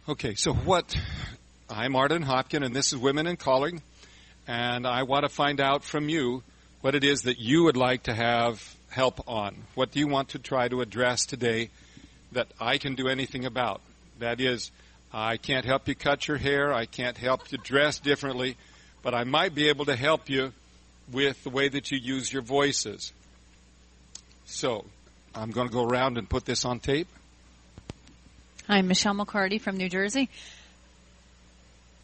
Okay, so I'm Arden Hopkin, and this is Women in Calling, and I want to find out from you what it is that you would like to have help on. What do you want to try to address today that I can do anything about? That is, I can't help you cut your hair, I can't help you dress differently, but I might be able to help you with the way that you use your voices. So, I'm going to go around and put this on tape. I'm Michelle McCarty from New Jersey.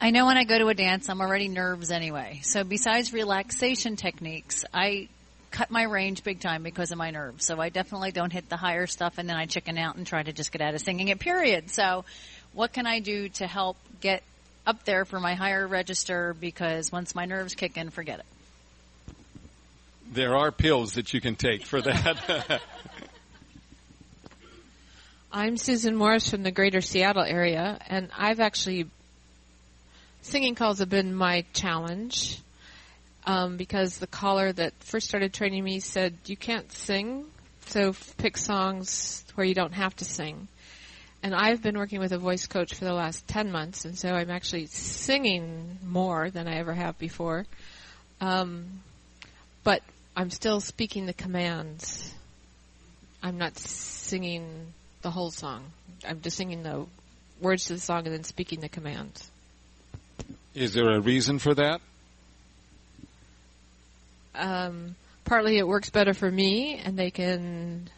I know when I go to a dance, I'm already nerves anyway. So besides relaxation techniques, I cut my range big time because of my nerves. So I definitely don't hit the higher stuff, and then I chicken out and try to just get out of singing it, period. So what can I do to help get up there for my higher register? Because once my nerves kick in, forget it. There are pills that you can take for that. I'm Susan Morris from the greater Seattle area, and singing calls have been my challenge because the caller that first started training me said, you can't sing, so pick songs where you don't have to sing. And I've been working with a voice coach for the last 10 months, and so I'm actually singing more than I ever have before. But I'm still speaking the commands. I'm not singing the whole song. I'm just singing the words to the song and then speaking the commands. Is there a reason for that? Partly it works better for me, and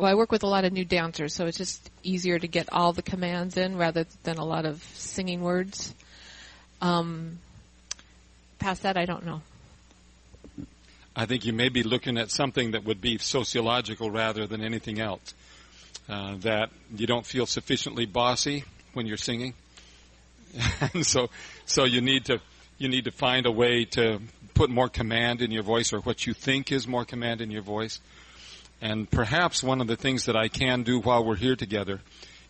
I work with a lot of new dancers, so it's just easier to get all the commands in rather than a lot of singing words. Past that, I don't know. I think you may be looking at something that would be sociological rather than anything else. That you don't feel sufficiently bossy when you're singing, and so you need to find a way to put more command in your voice, or what you think is more command in your voice. And perhaps one of the things that I can do while we're here together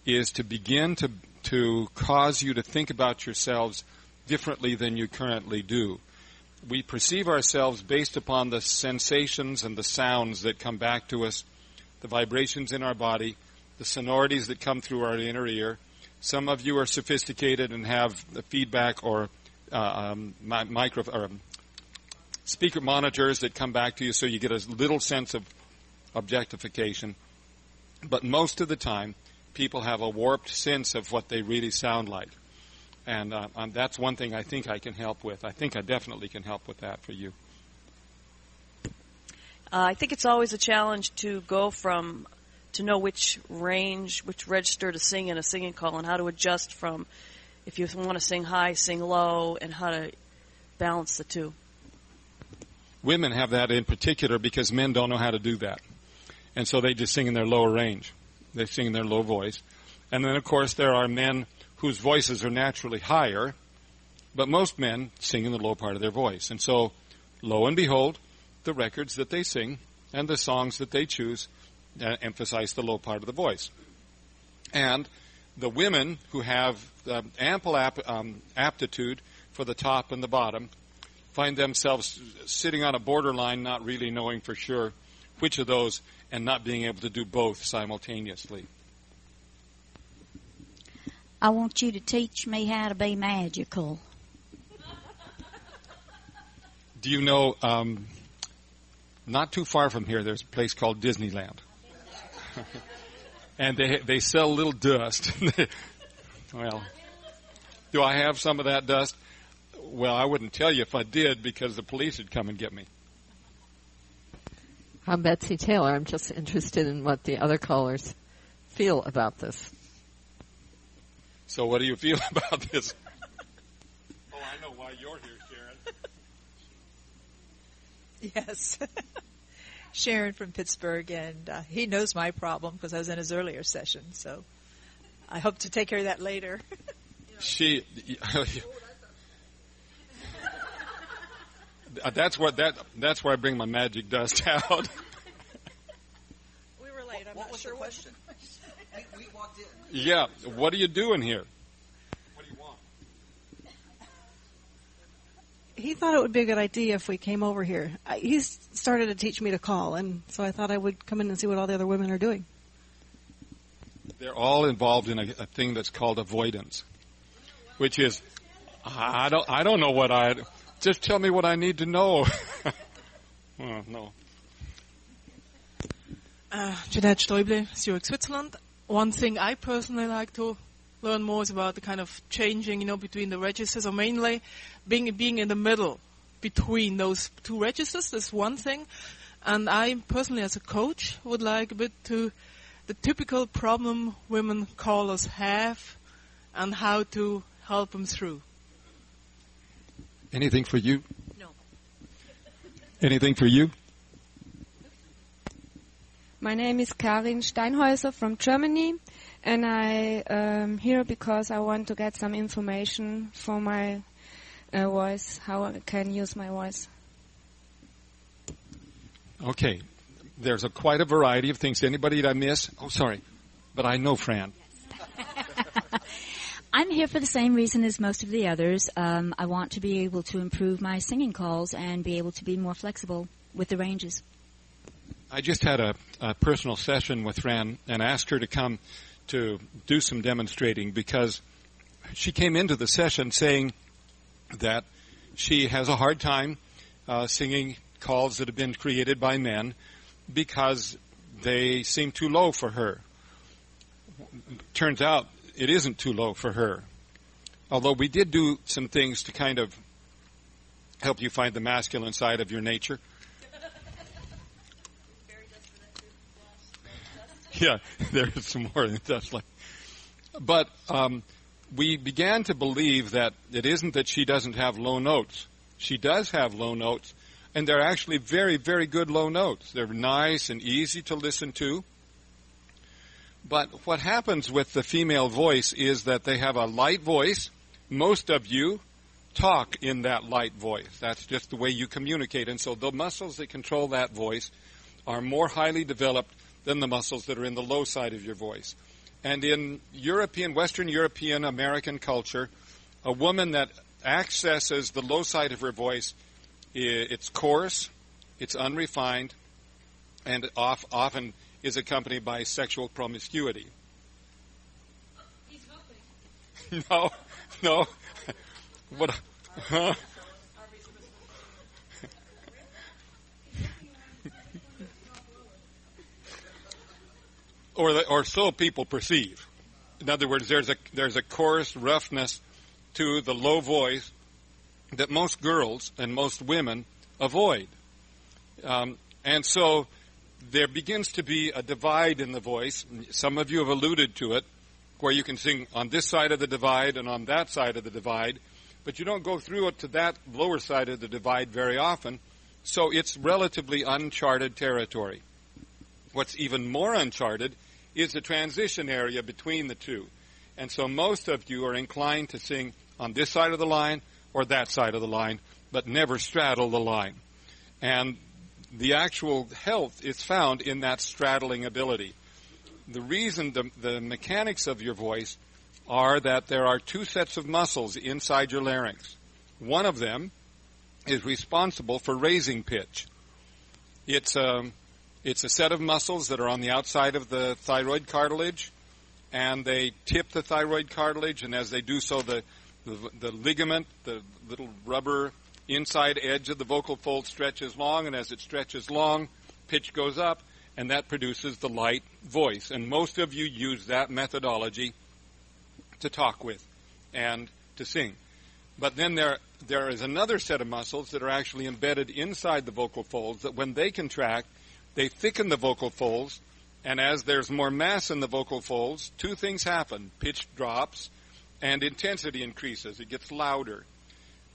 is to begin to cause you to think about yourselves differently than you currently do. We perceive ourselves based upon the sensations and the sounds that come back to us, the vibrations in our body, the sonorities that come through our inner ear. Some of you are sophisticated and have the feedback or speaker monitors that come back to you, so you get a little sense of objectification. But most of the time, people have a warped sense of what they really sound like. And that's one thing I think I can help with. I think I definitely can help with that for you. I think it's always a challenge to know which range, which register to sing in a singing call, and how to adjust from if you want to sing high, sing low, and how to balance the two. Women have that in particular because men don't know how to do that. And so they just sing in their lower range. They sing in their low voice. And then, of course, there are men whose voices are naturally higher, but most men sing in the low part of their voice. And so, lo and behold, the records that they sing and the songs that they choose emphasize the low part of the voice. And the women who have ample aptitude for the top and the bottom find themselves sitting on a borderline, not really knowing for sure which of those, and not being able to do both simultaneously. I want you to teach me how to be magical. Do you know, not too far from here, there's a place called Disneyland. And they sell a little dust. Well, do I have some of that dust? Well, I wouldn't tell you if I did, because the police would come and get me. I'm Betsy Taylor. I'm just interested in what the other callers feel about this. So what do you feel about this? Oh, I know why you're here, Sharon. Yes. Sharon from Pittsburgh, and he knows my problem because I was in his earlier session, so I hope to take care of that later. That's where I bring my magic dust out. We were late. I'm not sure what. We walked in. Yeah, what are you doing here? What do you want? He thought it would be a good idea if we came over here. He started to teach me to call, and so I thought I would come in and see what all the other women are doing. They're all involved in a thing that's called avoidance, which is, I don't know what just tell me what I need to know. Oh, no. Jeanette Stoible, Zurich, Switzerland. One thing I personally like to learn more is about the kind of changing, between the registers, or mainly being in the middle between those two registers. That's one thing. And I personally, as a coach, would like a bit to the typical problem women callers have and how to help them through. Anything for you? No. Anything for you? My name is Karin Steinhäuser from Germany, and I am here because I want to get some information for my voice, how I can use my voice. Okay. There's quite a variety of things. Anybody did I miss? Oh, sorry. But I know Fran. I'm here for the same reason as most of the others. I want to be able to improve my singing calls and be able to be more flexible with the ranges. I just had a personal session with Fran and asked her to come to do some demonstrating because she came into the session saying that she has a hard time singing calls that have been created by men because they seem too low for her. Turns out it isn't too low for her. Although we did do some things to kind of help you find the masculine side of your nature. Yeah, there's some more that's like. But we began to believe that it isn't that she doesn't have low notes. She does have low notes, and they're actually very, very good low notes. They're nice and easy to listen to. But what happens with the female voice is that they have a light voice. Most of you talk in that light voice. That's just the way you communicate. And so the muscles that control that voice are more highly developed than the muscles that are in the low side of your voice. And in Western European, American culture, a woman that accesses the low side of her voice, it's coarse, it's unrefined, and often is accompanied by sexual promiscuity. He's helping. No. What? Huh? Or so people perceive. In other words, there's a coarse roughness to the low voice that most girls and most women avoid. And so there begins to be a divide in the voice. Some of you have alluded to it, where you can sing on this side of the divide and on that side of the divide, but you don't go through it to that lower side of the divide very often, so it's relatively uncharted territory. What's even more uncharted is the transition area between the two. And so most of you are inclined to sing on this side of the line or that side of the line, but never straddle the line. And the actual health is found in that straddling ability. The reason the mechanics of your voice are that there are two sets of muscles inside your larynx. One of them is responsible for raising pitch. It's a set of muscles that are on the outside of the thyroid cartilage, and they tip the thyroid cartilage, and as they do so, the ligament, the little rubber inside edge of the vocal fold stretches long, and as it stretches long, pitch goes up, and that produces the light voice. And most of you use that methodology to talk with and to sing. But then there is another set of muscles that are actually embedded inside the vocal folds that when they contract, they thicken the vocal folds, and as there's more mass in the vocal folds, two things happen. Pitch drops, and intensity increases. It gets louder.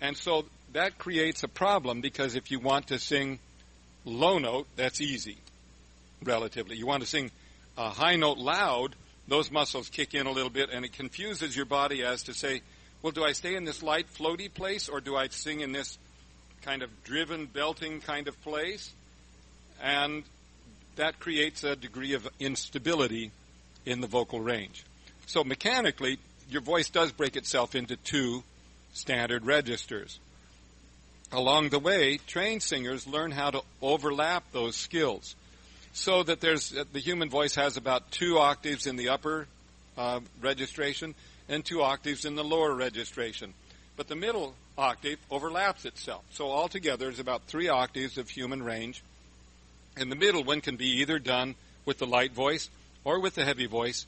And so that creates a problem, because if you want to sing low note, that's easy, relatively. You want to sing a high note loud, those muscles kick in a little bit, and it confuses your body as to say, well, do I stay in this light, floaty place, or do I sing in this kind of driven, belting kind of place? And that creates a degree of instability in the vocal range. So mechanically, your voice does break itself into two standard registers. Along the way, trained singers learn how to overlap those skills. so that the human voice has about 2 octaves in the upper registration and 2 octaves in the lower registration. But the middle octave overlaps itself. So altogether, there's about 3 octaves of human range. And the middle one can be either done with the light voice or with the heavy voice,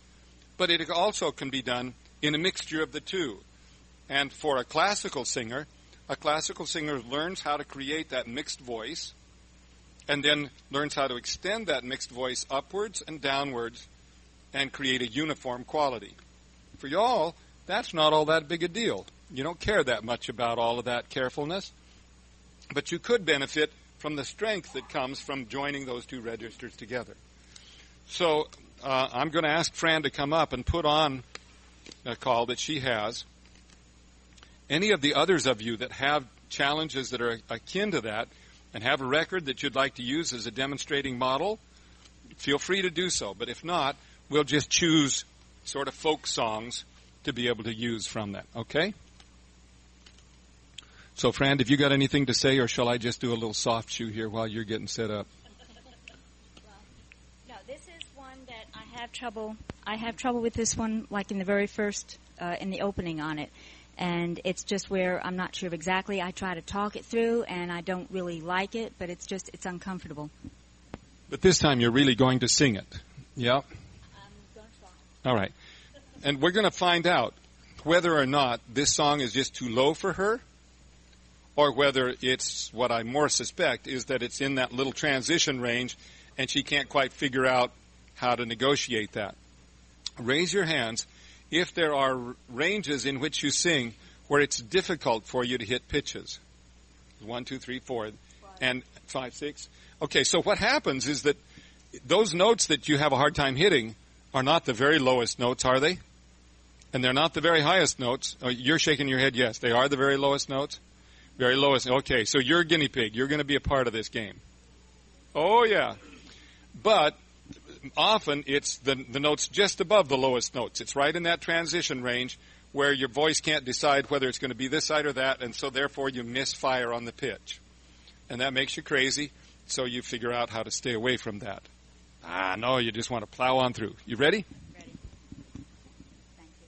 but it also can be done in a mixture of the two. And for a classical singer learns how to create that mixed voice and then learns how to extend that mixed voice upwards and downwards and create a uniform quality. For y'all, that's not all that big a deal. You don't care that much about all of that carefulness, but you could benefit from the strength that comes from joining those 2 registers together. So I'm going to ask Fran to come up and put on a call that she has. Any of the others of you that have challenges that are akin to that and have a record that you'd like to use as a demonstrating model, feel free to do so. But if not, we'll just choose sort of folk songs to be able to use from that. Okay? So, Fran, have you got anything to say, or shall I just do a little soft shoe here while you're getting set up? No, this is one that I have trouble with this one, like in the very first, in the opening on it. And it's just where I'm not sure of exactly. I try to talk it through, and I don't really like it, but it's uncomfortable. But this time you're really going to sing it. Yeah? I'm going to try. All right. And we're going to find out whether or not this song is just too low for her, or whether it's, what I more suspect, is that it's in that little transition range, and she can't quite figure out how to negotiate that. Raise your hands if there are ranges in which you sing where it's difficult for you to hit pitches. 1, 2, 3, 4, and 5, 6. Okay, so what happens is that those notes that you have a hard time hitting are not the very lowest notes, are they? And they're not the very highest notes. Oh, you're shaking your head, yes. They are the very lowest notes? Very lowest. Okay, so you're a guinea pig. You're going to be a part of this game. Oh, yeah. But often it's the notes just above the lowest notes. It's right in that transition range where your voice can't decide whether it's going to be this side or that, and so therefore you misfire on the pitch. And that makes you crazy, so you figure out how to stay away from that. No, you just want to plow on through. You ready? Ready. Thank you.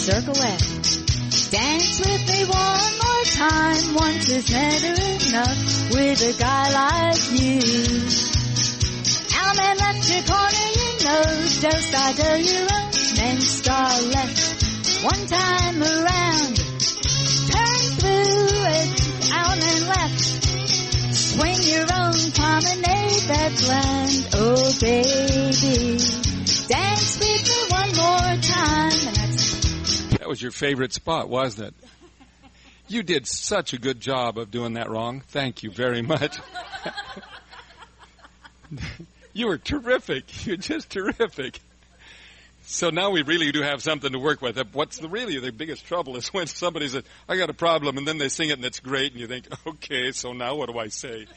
Circle left. Dance with me one more time. Once is never enough with a guy like you. Alman left your corner, you know. Just I do your own. Then star left. One time around. Turn through it. Alman left. Swing your own promenade that land. Oh, baby. Dance with me one more time. And that's That was your favorite spot, wasn't it? You did such a good job of doing that wrong. Thank you very much. You were terrific. You're just terrific. So now we really do have something to work with. What's really the biggest trouble is when somebody says, I got a problem, and then they sing it and it's great, and you think, okay, so now what do I say?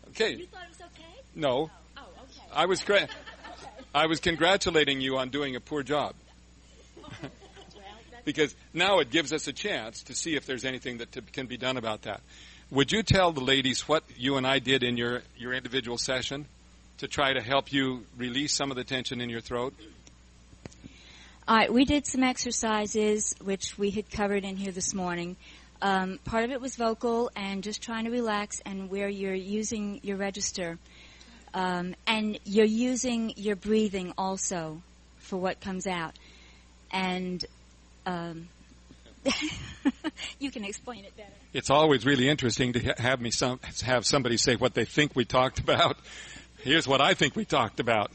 Okay. You thought it was okay? No. Oh, okay. I was congratulating you on doing a poor job. Because now it gives us a chance to see if there's anything that can be done about that. Would you tell the ladies what you and I did in your individual session to try to help you release some of the tension in your throat? All right, we did some exercises, which we had covered in here this morning. Part of it was vocal and just trying to relax, and where you're using your register. And you're using your breathing also for what comes out. And you can explain it better. It's always really interesting to have somebody say what they think we talked about. Here's what I think we talked about.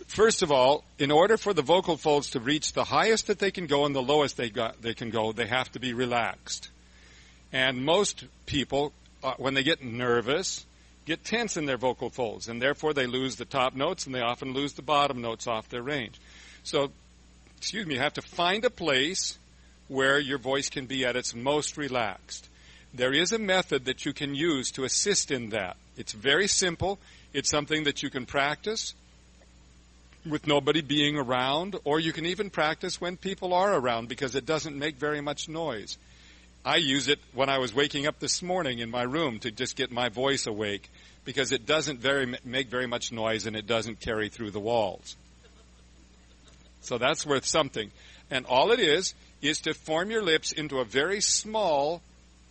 First of all, in order for the vocal folds to reach the highest that they can go and the lowest they can go, they have to be relaxed. And most people, when they get nervous, get tense in their vocal folds, and therefore they lose the top notes, and they often lose the bottom notes off their range. So, you have to find a place where your voice can be at its most relaxed. There is a method that you can use to assist in that. It's very simple. It's something that you can practice with nobody being around, or you can even practice when people are around because it doesn't make very much noise. I use it when I was waking up this morning in my room to just get my voice awake because it doesn't make very much noise and it doesn't carry through the walls. So that's worth something. And all it is to form your lips into a very small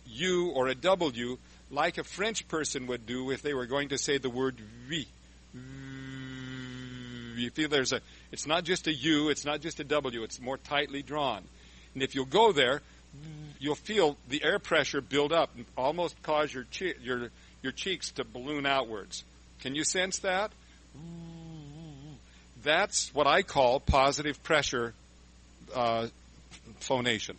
U or a W like a French person would do if they were going to say the word oui. You feel it's not just a U, it's not just a W, it's more tightly drawn. And if you'll go there, you'll feel the air pressure build up and almost cause your cheeks to balloon outwards. Can you sense that? That's what I call positive pressure phonation.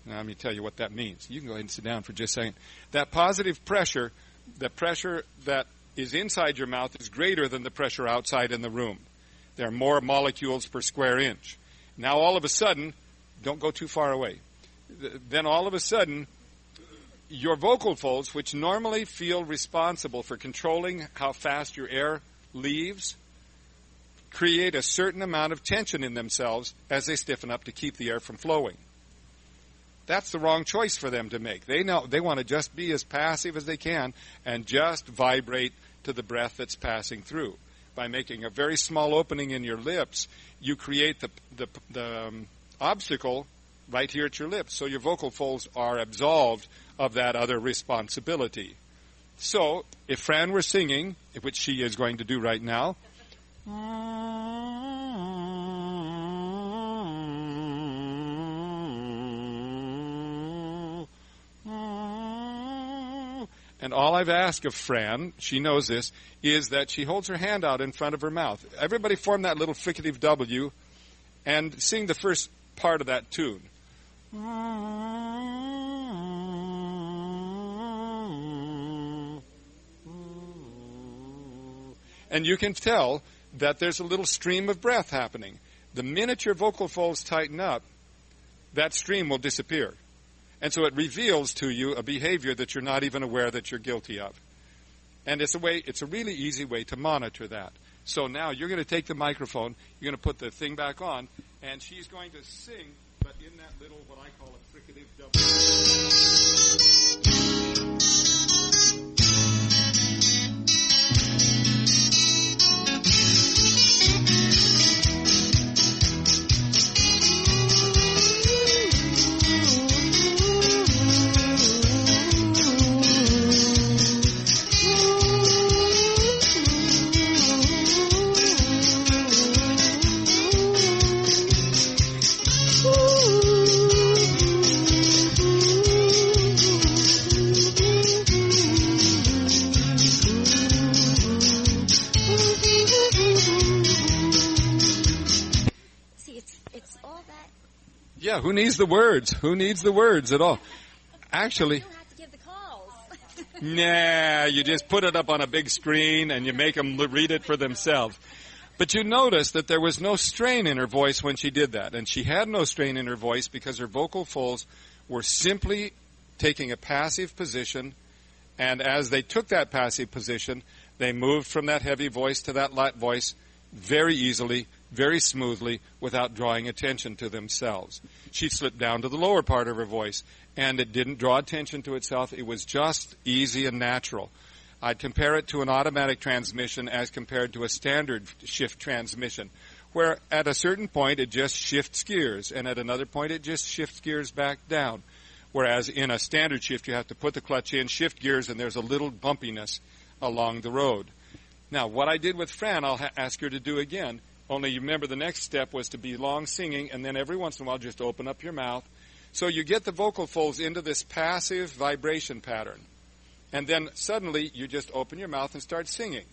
Now, let me tell you what that means. You can go ahead and sit down for just a second. That positive pressure, the pressure that is inside your mouth is greater than the pressure outside in the room. There are more molecules per square inch. Now, all of a sudden, don't go too far away. Then all of a sudden, your vocal folds, which normally feel responsible for controlling how fast your air leaves, create a certain amount of tension in themselves as they stiffen up to keep the air from flowing. That's the wrong choice for them to make. They know they want to just be as passive as they can and just vibrate to the breath that's passing through. By making a very small opening in your lips, you create the obstacle right here at your lips, so your vocal folds are absolved of that other responsibility. So, if Fran were singing, which she is going to do right now, and all I've asked of Fran, she knows this, is that she holds her hand out in front of her mouth. Everybody form that little fricative W and sing the first part of that tune. And you can tell that there's a little stream of breath happening. The minute your vocal folds tighten up, that stream will disappear. And so it reveals to you a behavior that you're not even aware that you're guilty of. And it's a really easy way to monitor that. So now you're going to take the microphone, you're going to put the thing back on, and she's going to sing, but in that little, what I call a fricative Yeah, who needs the words? Who needs the words at all? Actually, you don't have to give the calls. nah, you just put it up on a big screen and you make them read it for themselves. But you notice that there was no strain in her voice when she did that. And she had no strain in her voice because her vocal folds were simply taking a passive position. And as they took that passive position, they moved from that heavy voice to that light voice very easily, very smoothly, without drawing attention to themselves. She slipped down to the lower part of her voice, and it didn't draw attention to itself. It was just easy and natural. I'd compare it to an automatic transmission as compared to a standard shift transmission, where at a certain point it just shifts gears, and at another point it just shifts gears back down. Whereas in a standard shift, you have to put the clutch in, shift gears, and there's a little bumpiness along the road. Now, what I did with Fran, I'll ask her to do again. Only you remember the next step was to be long singing, and then every once in a while just open up your mouth. So you get the vocal folds into this passive vibration pattern. And then suddenly you just open your mouth and start singing,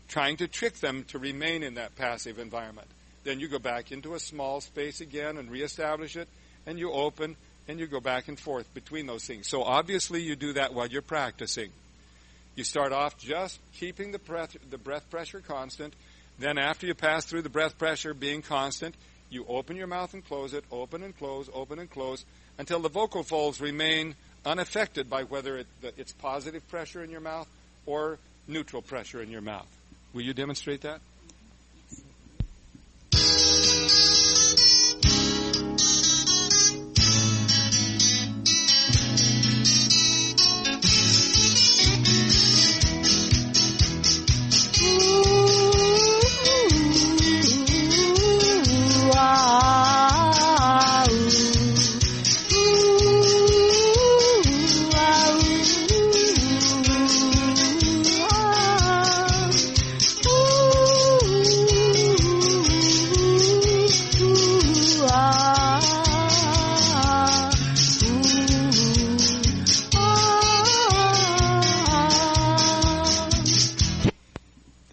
trying to trick them to remain in that passive environment. Then you go back into a small space again and reestablish it, and you open, and you go back and forth between those things. So obviously you do that while you're practicing. You start off just keeping the breath pressure constant. Then after you pass through the breath pressure being constant, you open your mouth and close it, open and close, until the vocal folds remain unaffected by whether it's positive pressure in your mouth or neutral pressure in your mouth. Will you demonstrate that?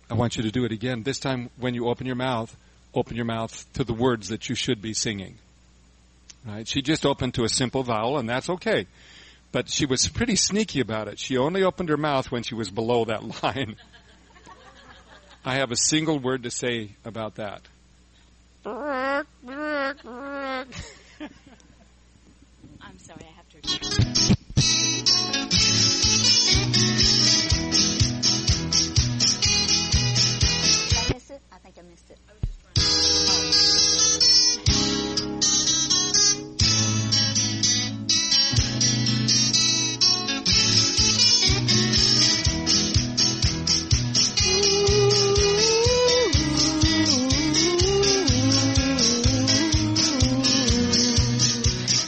I want you to do it again. This time when you open your mouth to the words that you should be singing. Right? She just opened to a simple vowel, and that's okay. But she was pretty sneaky about it. She only opened her mouth when she was below that line. I have a single word to say about that. I'm sorry, I have to... I think I missed it.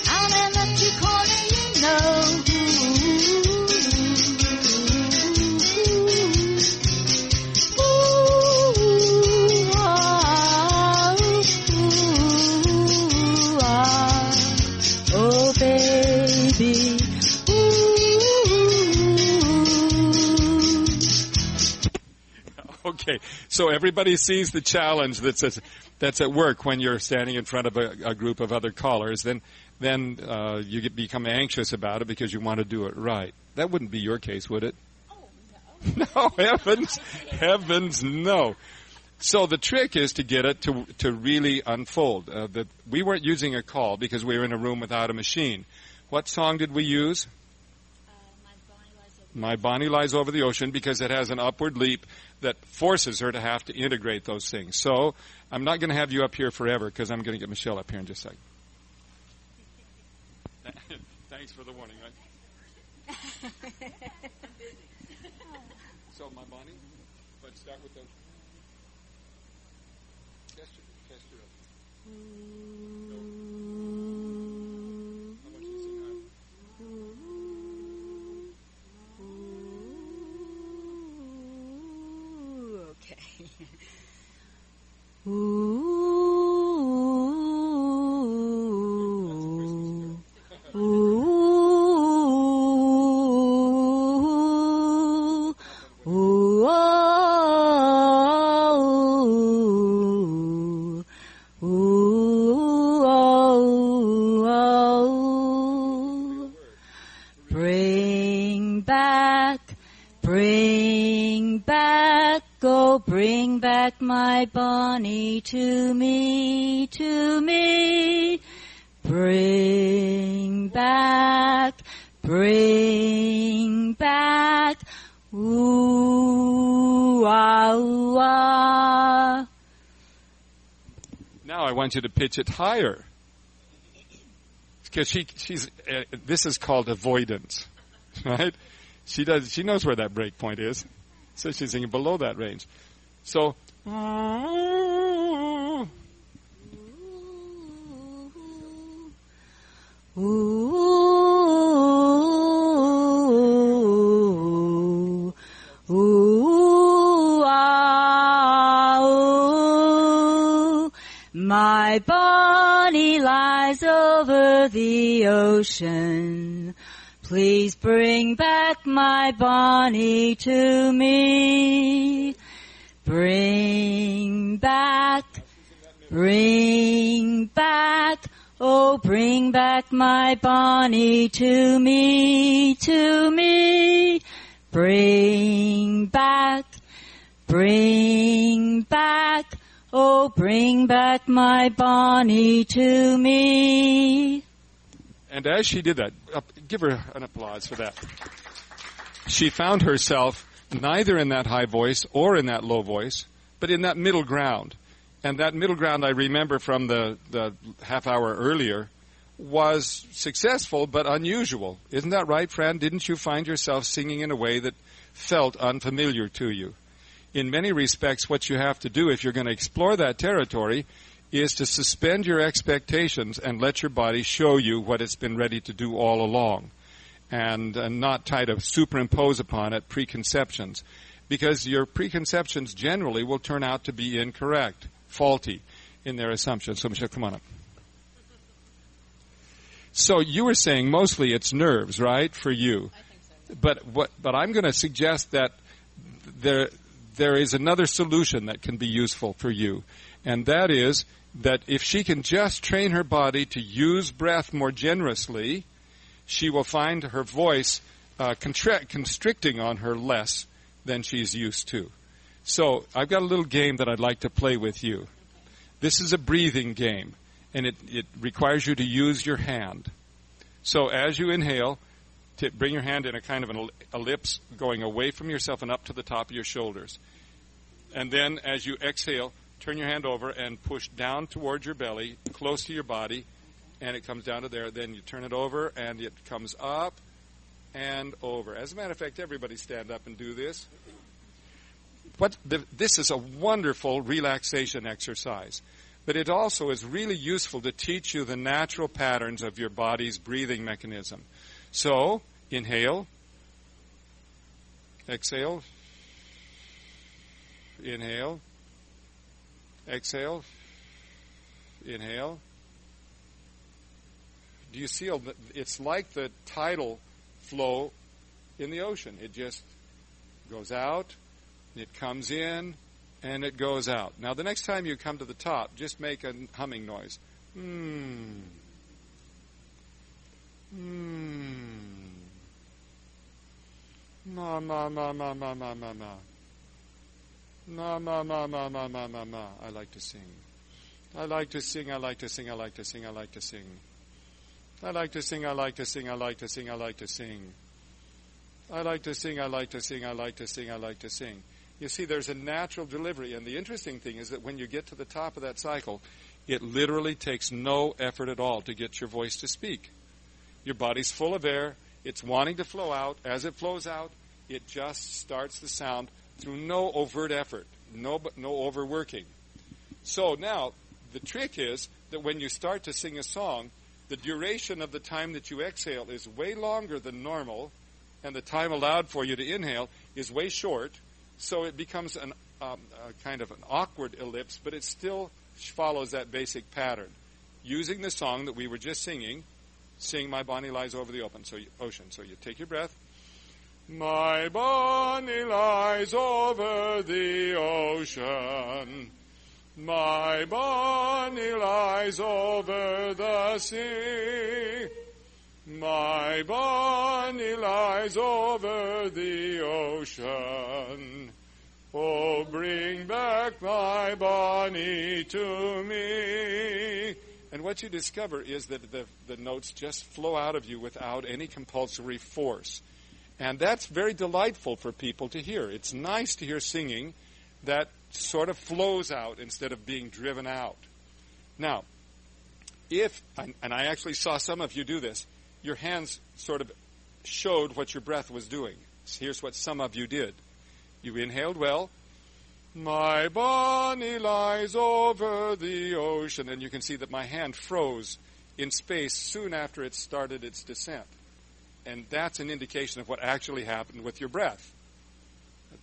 I'm an electric corner, you know. Okay, so everybody sees the challenge that's at work when you're standing in front of a group of other callers. Then you become anxious about it because you want to do it right. That wouldn't be your case, would it? Oh, no. No, heavens, no. So the trick is to get it to really unfold. We weren't using a call because we were in a room without a machine. What song did we use? My Bonnie Lies Over the Ocean, because it has an upward leap that forces her to have to integrate those things. So I'm not going to have you up here forever because I'm going to get Michelle up here in just a second. Thanks for the warning, right? So, My Bonnie, let's start with the test your I want you to sing high. Okay. Bring back my Bonnie to me, to me. Bring back, ooh, ah, ooh, ah. Now I want you to pitch it higher. Because she's this is called avoidance, right? She knows where that break point is. So she's singing below that range. So, my Bonnie lies over the ocean. Please bring back my Bonnie to me. Bring back, oh bring back my Bonnie to me, to me. Bring back, oh bring back my Bonnie to me. And as she did that, give her an applause for that. She found herself neither in that high voice or in that low voice, but in that middle ground. And that middle ground, I remember from the half hour earlier, was successful but unusual. Isn't that right, Fran? Didn't you find yourself singing in a way that felt unfamiliar to you? In many respects, what you have to do if you're going to explore that territory is to suspend your expectations and let your body show you what it's been ready to do all along, and not try to superimpose upon it preconceptions, because your preconceptions generally will turn out to be incorrect, faulty in their assumptions. So, Michelle, come on up. So you were saying mostly it's nerves, right, for you? I think so. But I'm going to suggest that there is another solution that can be useful for you, and that is that if she can just train her body to use breath more generously, she will find her voice constricting on her less than she's used to. So I've got a little game that I'd like to play with you. This is a breathing game, and it requires you to use your hand. So as you inhale, bring your hand in a kind of an ellipse going away from yourself and up to the top of your shoulders. And then as you exhale, turn your hand over and push down towards your belly, close to your body, and it comes down to there. Then you turn it over, and it comes up and over. As a matter of fact, everybody stand up and do this. This is a wonderful relaxation exercise, but it also is really useful to teach you the natural patterns of your body's breathing mechanism. So, inhale, exhale, inhale, exhale, inhale. Do you see? It's like the tidal flow in the ocean. It just goes out, it comes in, and it goes out. Now, the next time you come to the top, just make a humming noise. Ma, ma, ma, ma, ma, ma, ma, ma. Ma, ma, ma, ma, ma, ma, ma, ma. I like to sing. I like to sing, I like to sing, I like to sing, I like to sing. I like to sing, I like to sing, I like to sing, I like to sing. I like to sing, I like to sing, I like to sing, I like to sing. You see, there's a natural delivery, and the interesting thing is that when you get to the top of that cycle, it literally takes no effort at all to get your voice to speak. Your body's full of air, it's wanting to flow out. As it flows out, it just starts the sound through no overt effort, no overworking. So now, the trick is that when you start to sing a song, the duration of the time that you exhale is way longer than normal, and the time allowed for you to inhale is way short, so it becomes a kind of an awkward ellipse, but it still follows that basic pattern. Using the song that we were just singing, sing My Bonnie Lies Over the Ocean. So you take your breath. My Bonnie lies over the ocean. My Bonnie lies over the sea. My Bonnie lies over the ocean. Oh, bring back my Bonnie to me. And what you discover is that the notes just flow out of you without any compulsory force. And that's very delightful for people to hear. It's nice to hear singing that sort of flows out instead of being driven out. Now, and I actually saw some of you do this, your hands sort of showed what your breath was doing. So here's what some of you did. You inhaled well. My Bonnie lies over the ocean. And you can see that my hand froze in space soon after it started its descent. And that's an indication of what actually happened with your breath.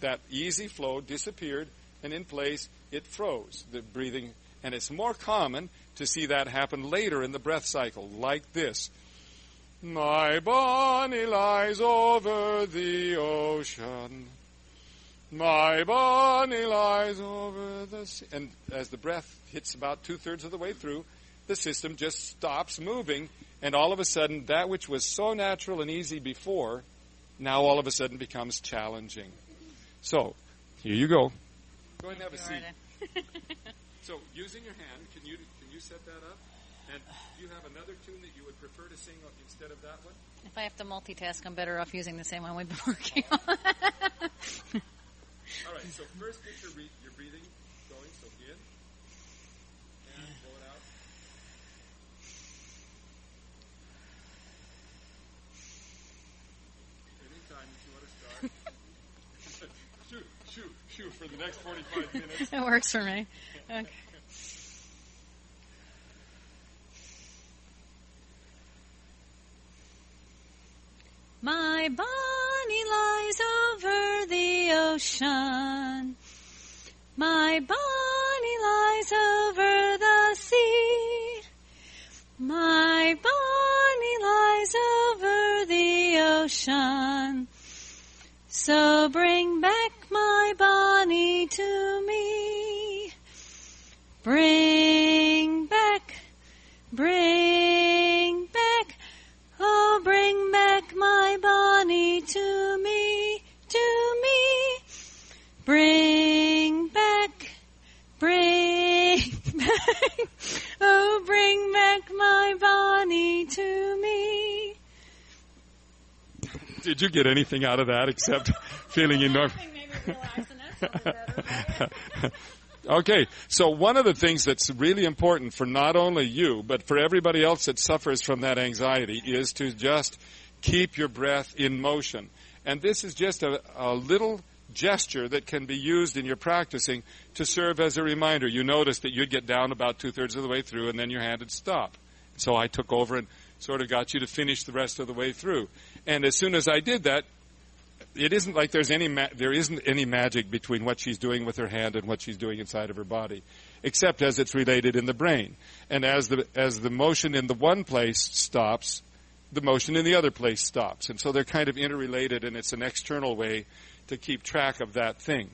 That easy flow disappeared, and in place it froze, the breathing. And it's more common to see that happen later in the breath cycle, like this. My Bonnie lies over the ocean. My Bonnie lies over the sea. And as the breath hits about 2/3 of the way through, the system just stops moving, and all of a sudden, that which was so natural and easy before, now all of a sudden becomes challenging. So, here you go. Go ahead and have a seat. So, using your hand, can you set that up? And do you have another tune that you would prefer to sing instead of that one? If I have to multitask, I'm better off using the same one we've been working on. All right, so first get your breathing going. So in and blow it out. Anytime if you want to start. shoot for the next 45 minutes. It works for me. Okay. My Bonnie lies over the ocean. My Bonnie lies over the sea. My Bonnie lies over the ocean. So bring back my Bonnie to me. Bring back, oh bring back my Bonnie to me, Bring back, oh bring back my Bonnie to me. Did you get anything out of that except feeling enormous? Okay, so one of the things that's really important for not only you, but for everybody else that suffers from that anxiety is to just keep your breath in motion. And this is just a little gesture that can be used in your practicing to serve as a reminder. You noticed that you'd get down about 2/3 of the way through and then your hand would stop. So I took over and sort of got you to finish the rest of the way through. And as soon as I did that, it isn't like there isn't any magic between what she's doing with her hand and what she's doing inside of her body, except as it's related in the brain. And as the motion in the one place stops, the motion in the other place stops. And so they're kind of interrelated, and it's an external way to keep track of that thing.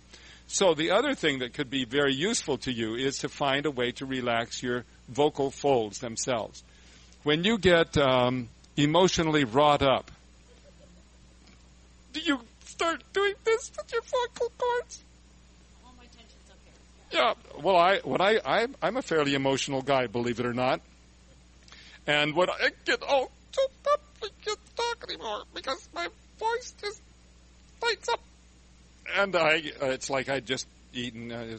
So the other thing that could be very useful to you is to find a way to relax your vocal folds themselves. When you get emotionally wrought up, do you start doing this with your vocal cords? All my tension's up here. Yeah. Well, I'm a fairly emotional guy, believe it or not. And when I get all choked up, I can't talk anymore because my voice just lights up. And it's like I just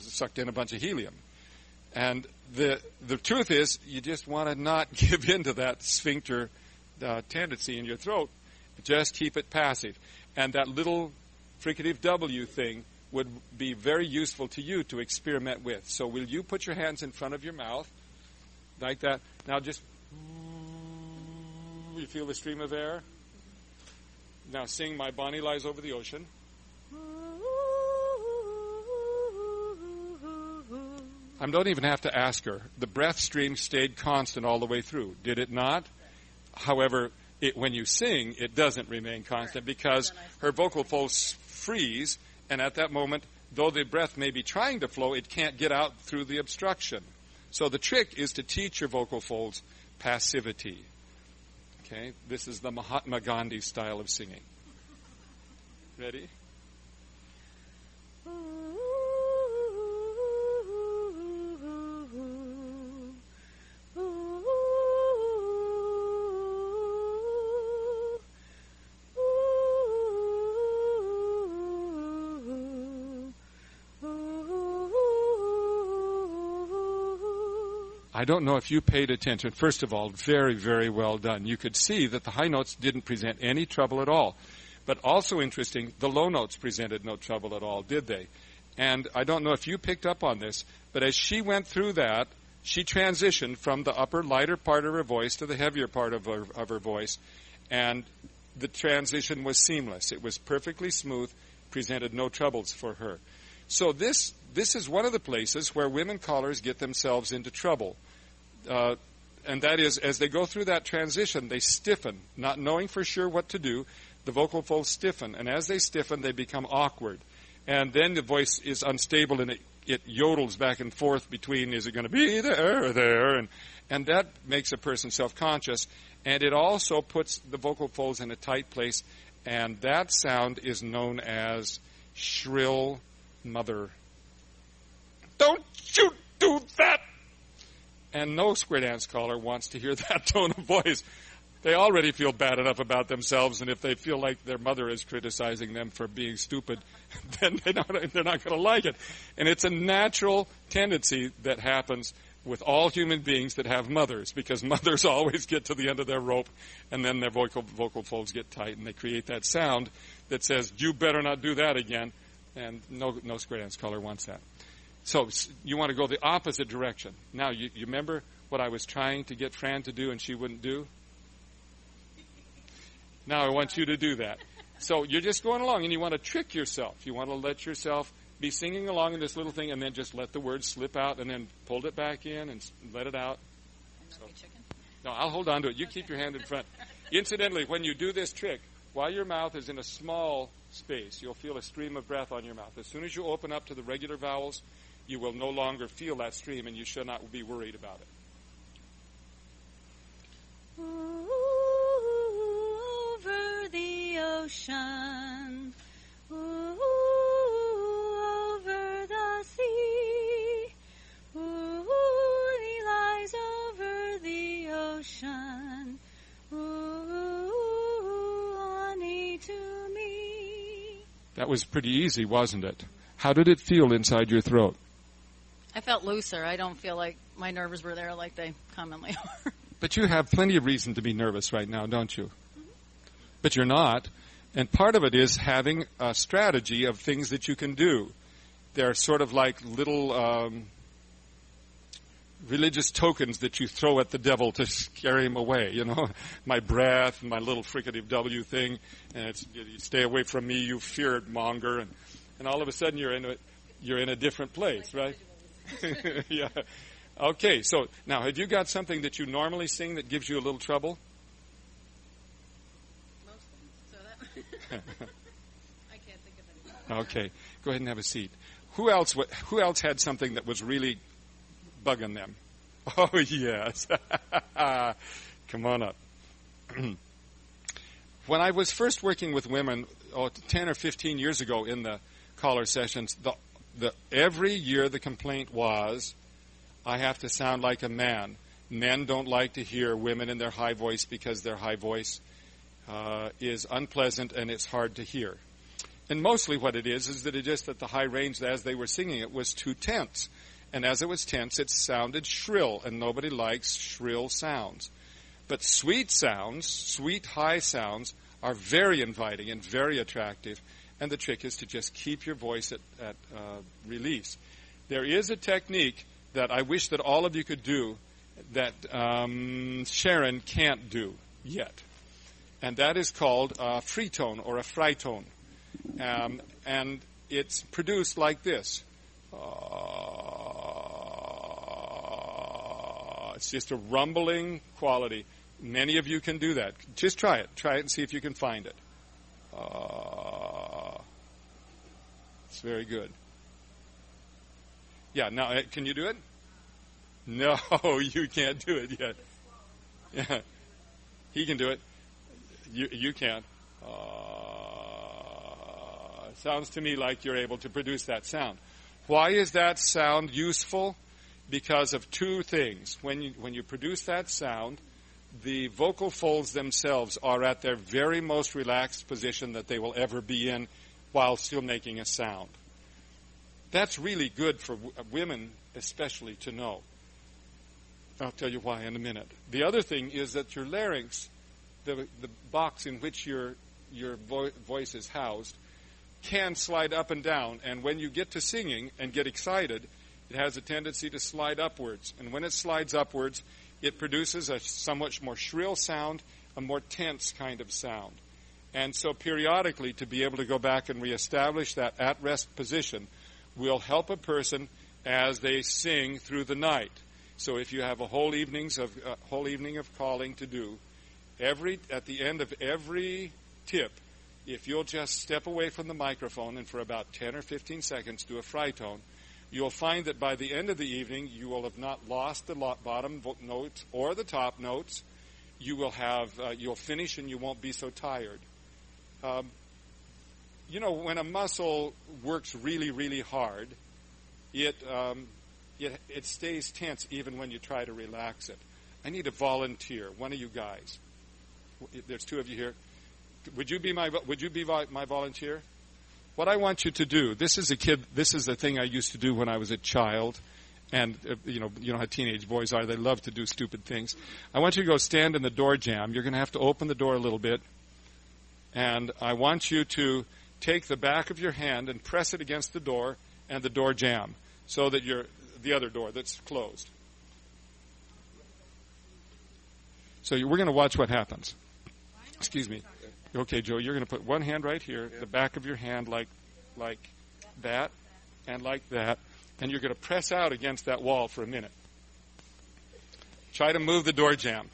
sucked in a bunch of helium. And the truth is, you just want to not give in to that sphincter tendency in your throat. Just keep it passive. And that little fricative W thing would be very useful to you to experiment with. So will you put your hands in front of your mouth like that? Now just, you feel the stream of air? Now sing My Bonnie Lies Over the Ocean. I don't even have to ask her. The breath stream stayed constant all the way through. Did it not? However, when you sing, it doesn't remain constant because her vocal folds freeze, and at that moment, though the breath may be trying to flow, it can't get out through the obstruction. So the trick is to teach your vocal folds passivity. Okay? This is the Mahatma Gandhi style of singing. Ready? I don't know if you paid attention. First of all, very, very well done. You could see that the high notes didn't present any trouble at all. But also interesting, the low notes presented no trouble at all, did they? And I don't know if you picked up on this, but as she went through that, she transitioned from the upper, lighter part of her voice to the heavier part of her voice, and the transition was seamless. It was perfectly smooth, presented no troubles for her. So this is one of the places where women callers get themselves into trouble. And that is, as they go through that transition, they stiffen, not knowing for sure what to do. The vocal folds stiffen, and as they stiffen, they become awkward. And then the voice is unstable, and it yodels back and forth between, is it going to be there or there? And that makes a person self-conscious. And it also puts the vocal folds in a tight place, and that sound is known as shrill mother. Don't you do that! And no square dance caller wants to hear that tone of voice. They already feel bad enough about themselves, and if they feel like their mother is criticizing them for being stupid, then they're not going to like it. And it's a natural tendency that happens with all human beings that have mothers, because mothers always get to the end of their rope, and then their vocal folds get tight, and they create that sound that says, you better not do that again, and no square dance caller wants that. So you want to go the opposite direction. Now, you remember what I was trying to get Fran to do and she wouldn't do? Now I want you to do that. So you're just going along, and you want to trick yourself. You want to let yourself be singing along in this little thing, and then just let the words slip out, and then pull it back in and let it out. No, I'll hold on to it. You keep your hand in front. Incidentally, when you do this trick, while your mouth is in a small space, you'll feel a stream of breath on your mouth. As soon as you open up to the regular vowels, you will no longer feel that stream, and you should not be worried about it. Over the ocean, over the sea, he lies over the ocean, honey to me. That was pretty easy, wasn't it? How did it feel inside your throat? I felt looser. I don't feel like my nerves were there like they commonly are. But you have plenty of reason to be nervous right now, don't you? Mm-hmm. But you're not. And part of it is having a strategy of things that you can do. They're sort of like little religious tokens that you throw at the devil to scare him away. You know, my breath, my little fricative W thing, and it's, you stay away from me, you fear monger, and all of a sudden you're in a different place, right? Yeah. Okay, so now have you got something that you normally sing that gives you a little trouble? Most things. So that I can't think of anything. Okay, go ahead and have a seat. Who else had something that was really bugging them? Oh, yes. Come on up. When I was first working with women 10 or 15 years ago in the caller sessions, every year the complaint was, I have to sound like a man. Men don't like to hear women in their high voice because their high voice is unpleasant and it's hard to hear. And mostly what it is that it just that the high range as they were singing it was too tense. And as it was tense, it sounded shrill, and nobody likes shrill sounds. But sweet sounds, sweet high sounds, are very inviting and very attractive. And the trick is to just keep your voice at release. There is a technique that I wish that all of you could do that Sharon can't do yet. And that is called a free tone or a fritone. And it's produced like this. It's just a rumbling quality. Many of you can do that. Just try it. Try it and see if you can find it. It's very good. Yeah, now, can you do it? No, you can't do it yet. Yeah. He can do it. You can't. Sounds to me like you're able to produce that sound. Why is that sound useful? Because of two things. When you produce that sound, the vocal folds themselves are at their very most relaxed position that they will ever be in while still making a sound. That's really good for women especially to know. I'll tell you why in a minute. The other thing is that your larynx, the box in which your voice is housed, can slide up and down. And when you get to singing and get excited, it has a tendency to slide upwards. And when it slides upwards, it produces a somewhat more shrill sound, a more tense kind of sound. And so periodically, to be able to go back and reestablish that at-rest position will help a person as they sing through the night. So if you have a whole evening of calling to do, at the end of every tip, if you'll just step away from the microphone and for about 10 or 15 seconds do a fritone, you'll find that by the end of the evening, you will have not lost the bottom notes or the top notes. You will have, you'll finish and you won't be so tired. When a muscle works really, really hard, it it stays tense even when you try to relax it. I need a volunteer, one of you guys. There's two of you here. Would you be my volunteer? What I want you to do, this is a thing I used to do when I was a child. And, you know how teenage boys are. They love to do stupid things. I want you to go stand in the door jamb. You're going to have to open the door a little bit. And I want you to take the back of your hand and press it against the door and the door jamb so that the other door that's closed. So we're going to watch what happens. Excuse me. Okay, Joe, you're going to put one hand right here, the back of your hand like that and like that. And you're going to press out against that wall for a minute. Try to move the door jamb.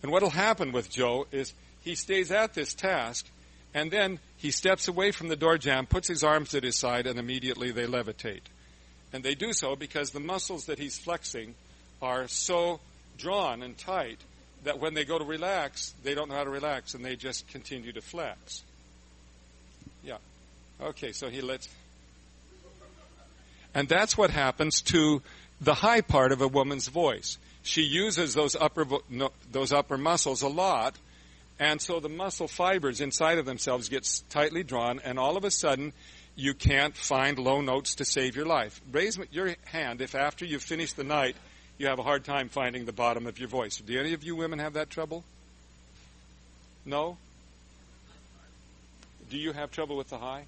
And what will happen with Joe is he stays at this task, and then he steps away from the door jamb, puts his arms at his side, and immediately they levitate. And they do so because the muscles that he's flexing are so drawn and tight that when they go to relax, they don't know how to relax, and they just continue to flex. Yeah. Okay, so he lets... And that's what happens to the high part of a woman's voice. She uses those upper muscles a lot, and so the muscle fibers inside of themselves get tightly drawn, and all of a sudden you can't find low notes to save your life. Raise your hand if after you've finished the night you have a hard time finding the bottom of your voice. Do any of you women have that trouble? No? Do you have trouble with the high?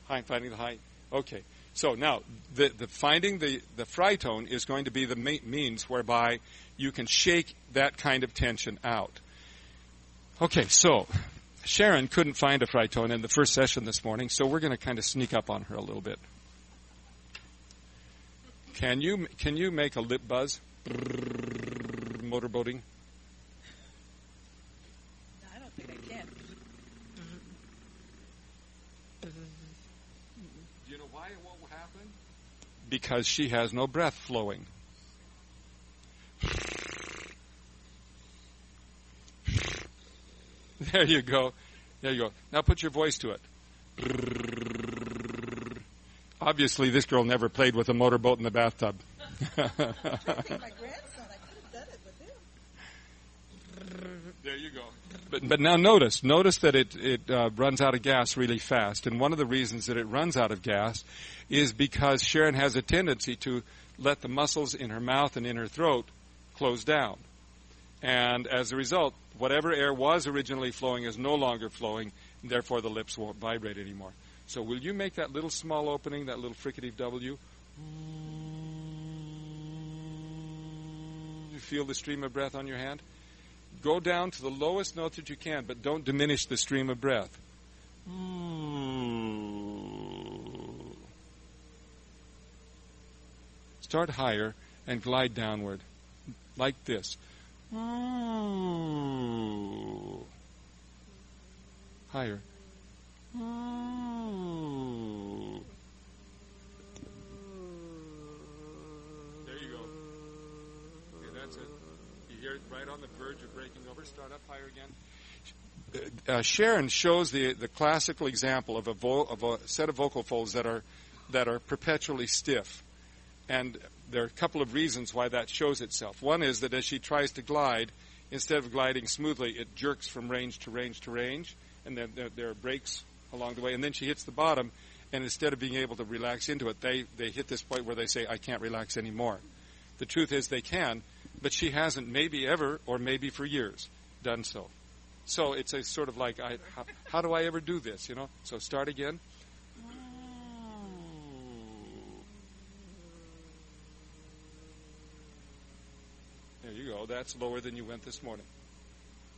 Finding the high? Okay. So now, the finding the fritone is going to be the means whereby you can shake that kind of tension out. Okay, so Sharon couldn't find a fritone in the first session this morning, so we're going to kind of sneak up on her a little bit. Can you make a lip buzz? Motorboating? I don't think I can. Do you know why it won't happen? Because she has no breath flowing. There you go. There you go. Now put your voice to it. Obviously, this girl never played with a motorboat in the bathtub. My grandson, I could have done it with him. There you go. But now notice that it runs out of gas really fast. And one of the reasons that it runs out of gas is because Sharon has a tendency to let the muscles in her mouth and in her throat close down. And as a result, whatever air was originally flowing is no longer flowing, and therefore the lips won't vibrate anymore. So will you make that little small opening, that little fricative W? You feel the stream of breath on your hand? Go down to the lowest note that you can, but don't diminish the stream of breath. Start higher and glide downward, like this. Higher. There you go. Okay, that's it. You hear it right on the verge of breaking over. Start up higher again. Sharon shows the classical example of a set of vocal folds that are perpetually stiff, and there are a couple of reasons why that shows itself. One is that as she tries to glide, instead of gliding smoothly, it jerks from range to range to range, and then there are breaks along the way, and then she hits the bottom, and instead of being able to relax into it, they hit this point where they say, I can't relax anymore. The truth is they can, but she hasn't maybe ever, or maybe for years, done so. So it's a sort of like, how do I ever do this, you know? So start again. There you go. That's lower than you went this morning.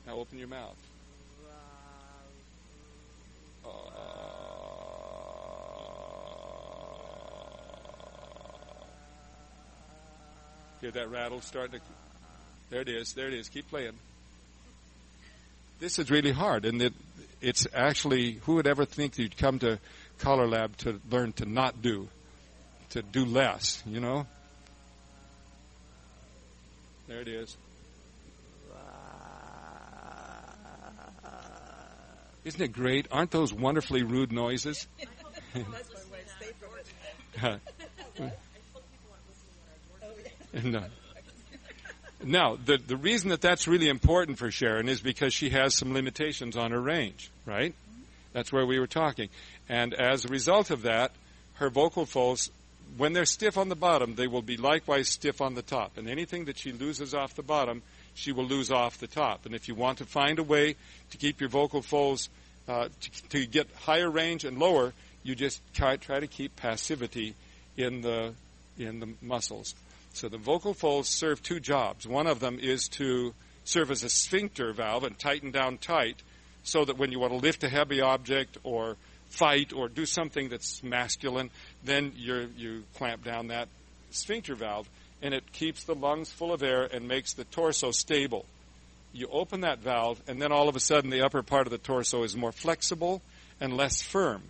Now open your mouth. Hear that rattle starting to... There it is. There it is. Keep playing. This is really hard, and it's actually... Who would ever think you'd come to CALLERLAB to learn to not do, to do less, you know? There it is. Isn't it great? Aren't those wonderfully rude noises? No. Now, the reason that that's really important for Sharon is because she has some limitations on her range, right? That's where we were talking. And as a result of that, her vocal folds, when they're stiff on the bottom, they will be likewise stiff on the top. And anything that she loses off the bottom, she will lose off the top. And if you want to find a way to keep your vocal folds to get higher range and lower, you just try to keep passivity in the muscles. So the vocal folds serve two jobs. One of them is to serve as a sphincter valve and tighten down tight so that when you want to lift a heavy object or fight or do something that's masculine, then you clamp down that sphincter valve, and it keeps the lungs full of air and makes the torso stable. You open that valve, and then all of a sudden the upper part of the torso is more flexible and less firm.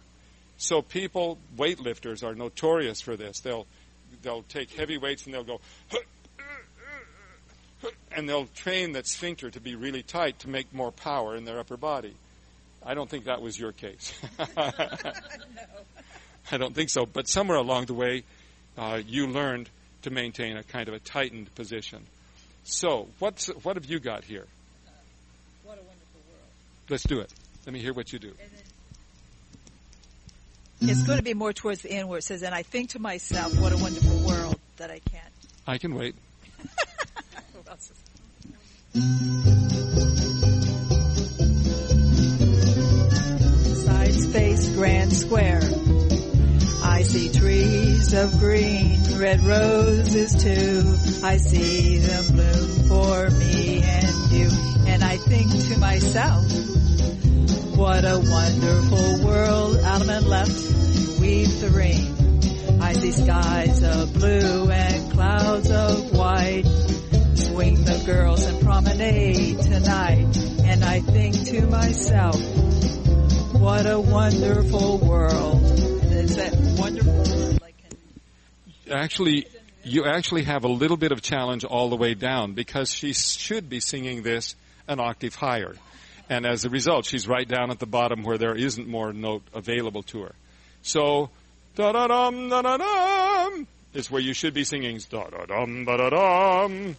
So people, weightlifters, are notorious for this. They'll take heavy weights and they'll go, and they'll train that sphincter to be really tight to make more power in their upper body. I don't think that was your case. I don't think so. But somewhere along the way, you learned to maintain a kind of a tightened position. So, what have you got here? What a wonderful world. Let's do it. Let me hear what you do. It's going to be more towards the end where it says, and I think to myself, what a wonderful world that I can't. I can wait. Side space, grand square. I see trees of green, red roses too. I see them bloom for me and you. And I think to myself, what a wonderful world. Adam and left, weave the ring. I see skies of blue and clouds of white. Swing the girls and promenade tonight. And I think to myself, what a wonderful world. It's that wonderful world. Actually, you actually have a little bit of challenge all the way down because she should be singing this an octave higher. And as a result, she's right down at the bottom where there isn't more note available to her. So, da-da-dum, da-da-dum is where you should be singing da-da-dum, da-da-dum.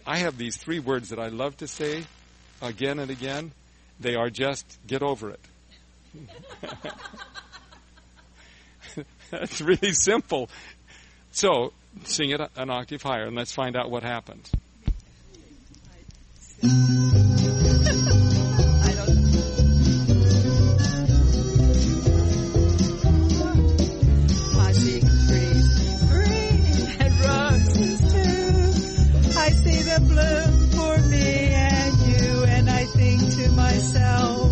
I have these three words that I love to say again and again. They are just, get over it. That's really simple. So, sing it an octave higher, and let's find out what happens. Bloom for me and you, and I think to myself,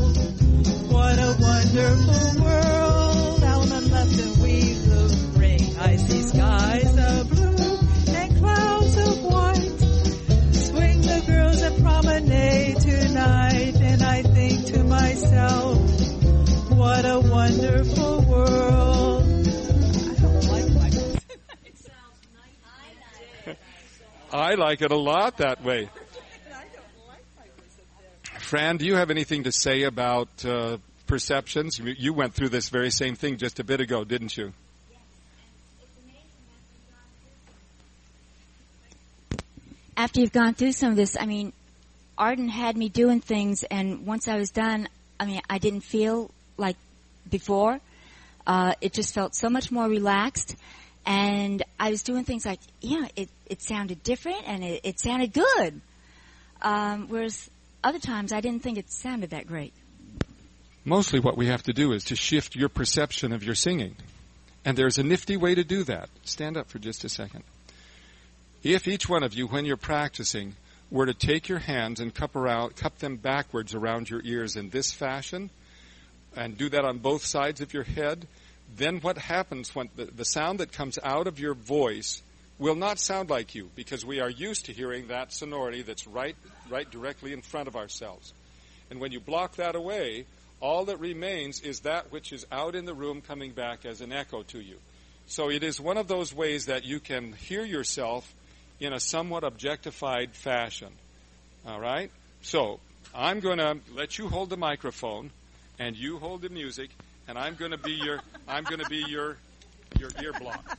what a wonderful world. Almond left and weave the ring. I see skies of blue and clouds of white. Swing the girls and promenade tonight, and I think to myself, what a wonderful world. I don't like my it sounds nice. I like it a lot that way. Fran, do you have anything to say about perceptions? You went through this very same thing just a bit ago, didn't you? After you've gone through some of this, I mean, Arden had me doing things, and once I was done, I mean, I didn't feel like before. It just felt so much more relaxed. And I was doing things like, yeah, it sounded different and it sounded good. Whereas other times I didn't think it sounded that great. Mostly what we have to do is to shift your perception of your singing. And there's a nifty way to do that. Stand up for just a second. If each one of you, when you're practicing, were to take your hands and cup them backwards around your ears in this fashion, and do that on both sides of your head, then what happens when the sound that comes out of your voice will not sound like you, because we are used to hearing that sonority that's right directly in front of ourselves. And when you block that away, all that remains is that which is out in the room coming back as an echo to you. So it is one of those ways that you can hear yourself in a somewhat objectified fashion. All right? So I'm going to let you hold the microphone, and you hold the music, and I'm going to be your ear block.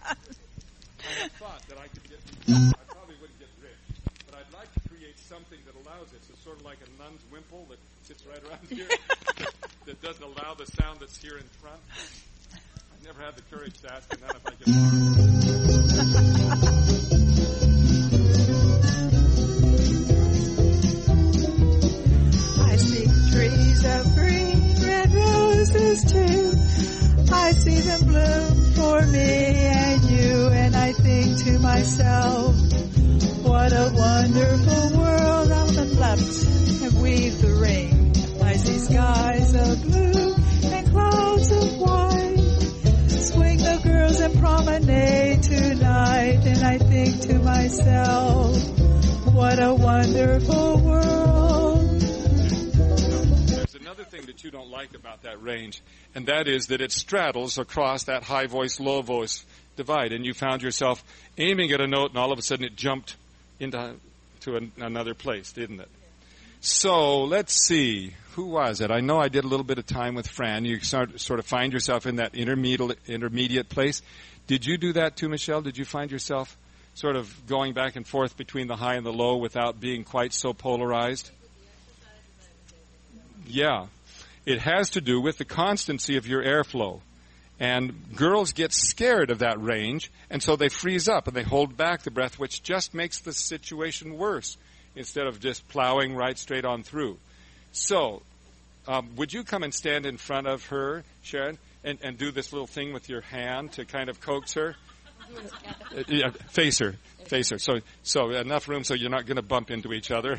I thought that I could get, I probably wouldn't get rich, but I'd like to create something that allows it. It's sort of like a nun's wimple that sits right around here that doesn't allow the sound that's here in front. I've never had the courage to ask him that if I get I see trees of green, red roses too. I see them bloom for me and you, and I think to myself, what a wonderful world. Out and left and weave the ring. I see skies of blue and clouds of white. Swing the girls and promenade tonight, and I think to myself, what a wonderful world. There's another thing that you don't like about that range, and that is that it straddles across that high voice, low voice divide, and you found yourself aiming at a note, and all of a sudden it jumped into another place, didn't it? So let's see. Who was it? I know I did a little bit of time with Fran. You sort of find yourself in that intermediate place. Did you do that too, Michelle? Did you find yourself sort of going back and forth between the high and the low without being quite so polarized? Yeah. It has to do with the constancy of your airflow. And girls get scared of that range, and so they freeze up and they hold back the breath, which just makes the situation worse instead of just plowing right straight on through. So, would you come and stand in front of her, Sharon, and do this little thing with your hand to kind of coax her? Yeah, face her. So enough room so you're not going to bump into each other.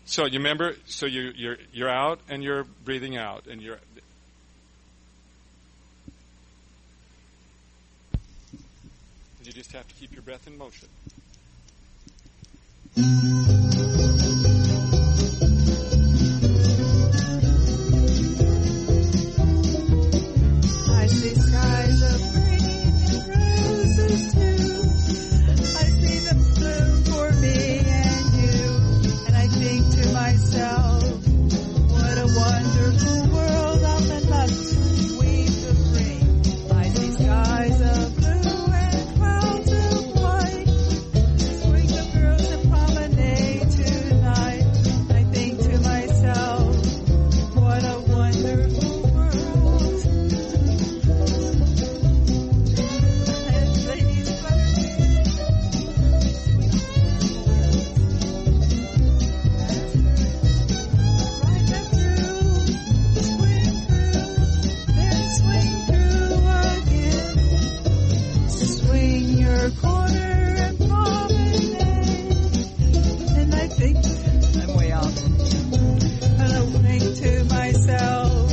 So you remember, so you're out and you're breathing out, and you just have to keep your breath in motion. I see skies of green and roses too. I see them bloom for me and you, and I think to myself, what a wonderful world. Up and left, weave the ring. I see skies of blue and clouds of white. Swing the girls and promenade tonight. I think to myself, what a wonderful world. And ladies, ride them through, swing through, then swing through again. Swing your corner and promenade. And I think, I'm way off. And I think to myself,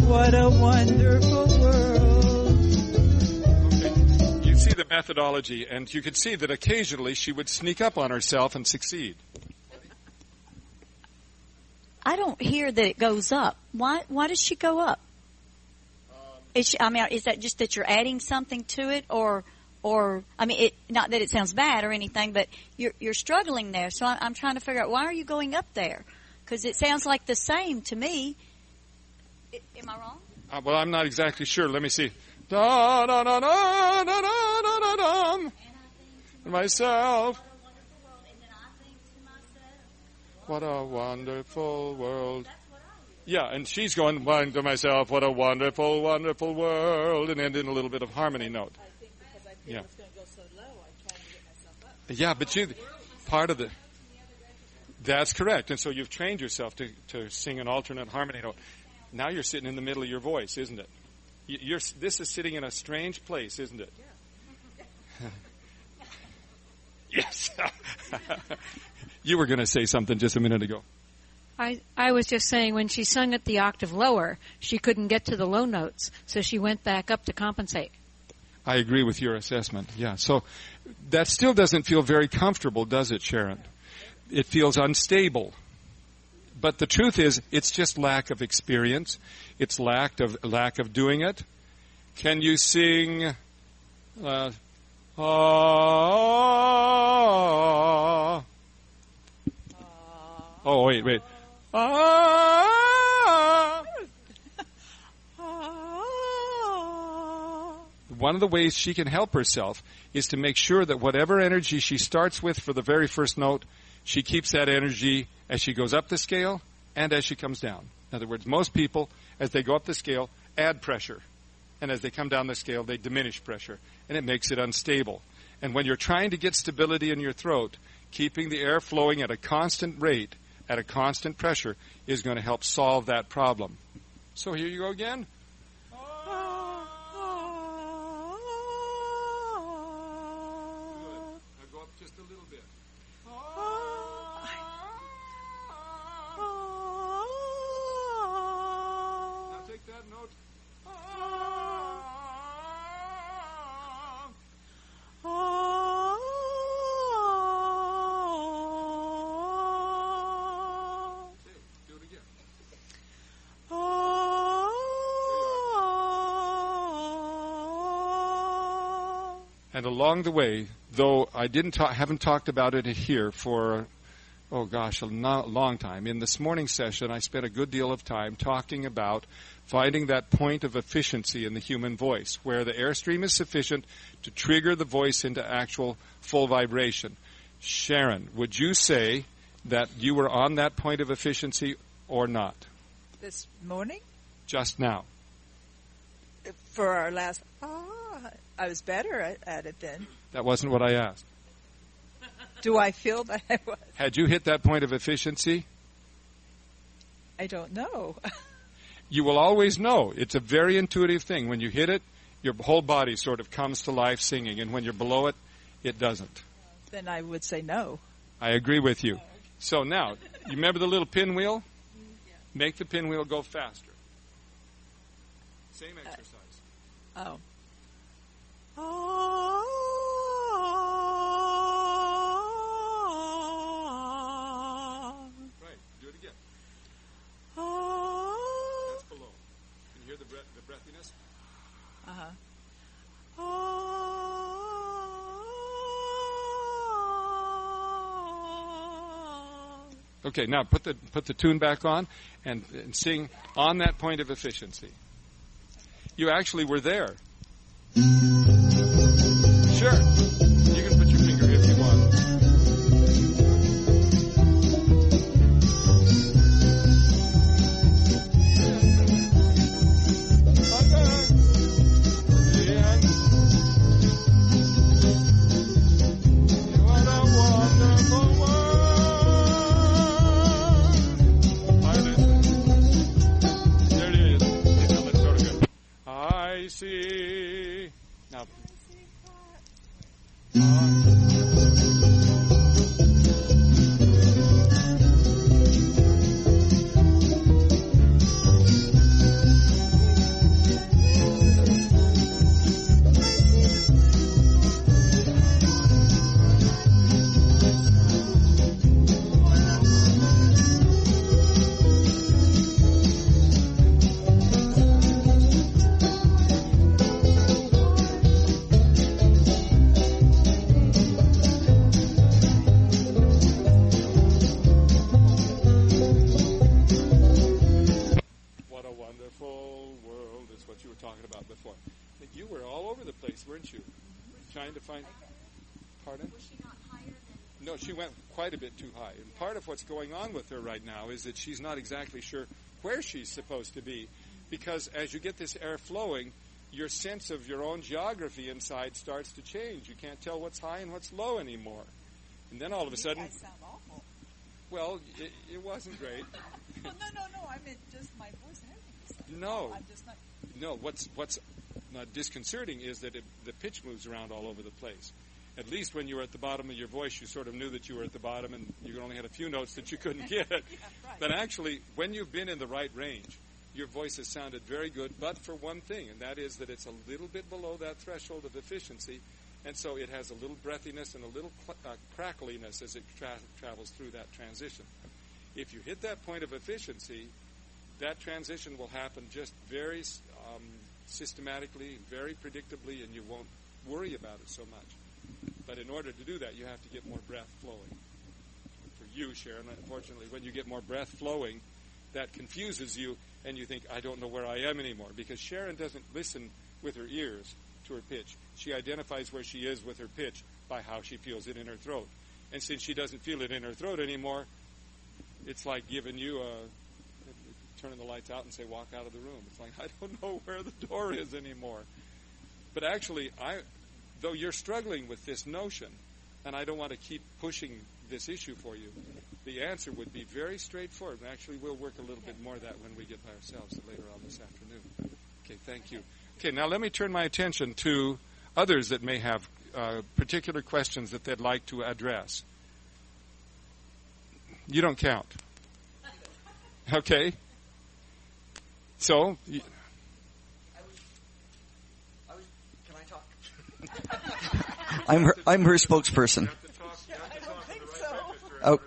what a wonderful world. Okay. You see the methodology, and you could see that occasionally she would sneak up on herself and succeed. I don't hear that it goes up. Why does she go up? Is that just that you're adding something to it, or not that it sounds bad or anything, but you're struggling there. So I'm trying to figure out, why are you going up there? Because it sounds like the same to me. Am I wrong? Well, I'm not exactly sure. Let me see. Da da da da da da da da da. Myself. What a wonderful world. Yeah, and she's going to myself, what a wonderful, wonderful world, and end in a little bit of harmony note. Yeah. Yeah, but part of that's correct. And so you've trained yourself to sing an alternate harmony note. Now you're sitting in the middle of your voice, isn't it? This is sitting in a strange place, isn't it? Yes. You were going to say something just a minute ago. I was just saying, when she sung at the octave lower, she couldn't get to the low notes, so she went back up to compensate. I agree with your assessment, yeah. So that still doesn't feel very comfortable, does it, Sharon? It feels unstable. But the truth is, it's just lack of experience. It's lack of doing it. Can you sing... Oh, wait. one of the ways she can help herself is to make sure that whatever energy she starts with for the very first note, she keeps that energy as she goes up the scale and as she comes down. In other words, most people, as they go up the scale, add pressure. And as they come down the scale, they diminish pressure. And it makes it unstable. And when you're trying to get stability in your throat, keeping the air flowing at a constant rate, at a constant pressure, is going to help solve that problem. So here you go again. Just a little bit. Now take that note. Do it again. And along the way, though I haven't talked about it here for, a long time. In this morning's session, I spent a good deal of time talking about finding that point of efficiency in the human voice, where the airstream is sufficient to trigger the voice into actual full vibration. Sharon, would you say that you were on that point of efficiency or not? This morning? Just now. For our last, I was better at it then. That wasn't what I asked. Do I feel that I was? Had you hit that point of efficiency? I don't know. You will always know. It's a very intuitive thing. When you hit it, your whole body sort of comes to life singing, and when you're below it, it doesn't. Then I would say no. I agree with you. So now, you remember the little pinwheel? Make the pinwheel go faster. Same exercise. Oh. Right. Do it again. That's below. Can you hear the breathiness? Uh-huh. Okay, now put the tune back on and sing on that point of efficiency. You actually were there. Sure. You can put your finger if you want. What a wonderful world. There it is. Now let's start again. I see. Now. Trying to find. Pardon? Was she not higher than? No, she went quite a bit too high. And part of what's going on with her right now is that she's not exactly sure where she's supposed to be, because as you get this air flowing, your sense of your own geography inside starts to change. You can't tell what's high and what's low anymore. And then all of a sudden. You guys sound awful. Well, it wasn't great. No. I meant just my voice and everything. No. I'm just not. No, what's disconcerting is that the pitch moves around all over the place. At least when you were at the bottom of your voice, you sort of knew that you were at the bottom and you only had a few notes that you couldn't get. Right. But actually, when you've been in the right range, your voice has sounded very good, but for one thing, and that is that it's a little bit below that threshold of efficiency, and so it has a little breathiness and a little crackliness as it travels through that transition. If you hit that point of efficiency, that transition will happen just very systematically, very predictably, and you won't worry about it so much. But in order to do that, you have to get more breath flowing. For you, Sharon, unfortunately, when you get more breath flowing, that confuses you, and you think, I don't know where I am anymore, because Sharon doesn't listen with her ears to to her pitch. She identifies where she is with her pitch by how she feels it in her throat. And since she doesn't feel it in her throat anymore, it's like giving you turning the lights out and say, walk out of the room. It's like, I don't know where the door is anymore. But actually, though you're struggling with this notion, and I don't want to keep pushing this issue for you, the answer would be very straightforward. And actually, we'll work a little bit more of that when we get by ourselves later on this afternoon. Okay, thank you. Okay, now let me turn my attention to others that may have particular questions that they'd like to address. You don't count. Okay. So, can I talk? I'm her spokesperson. Oh,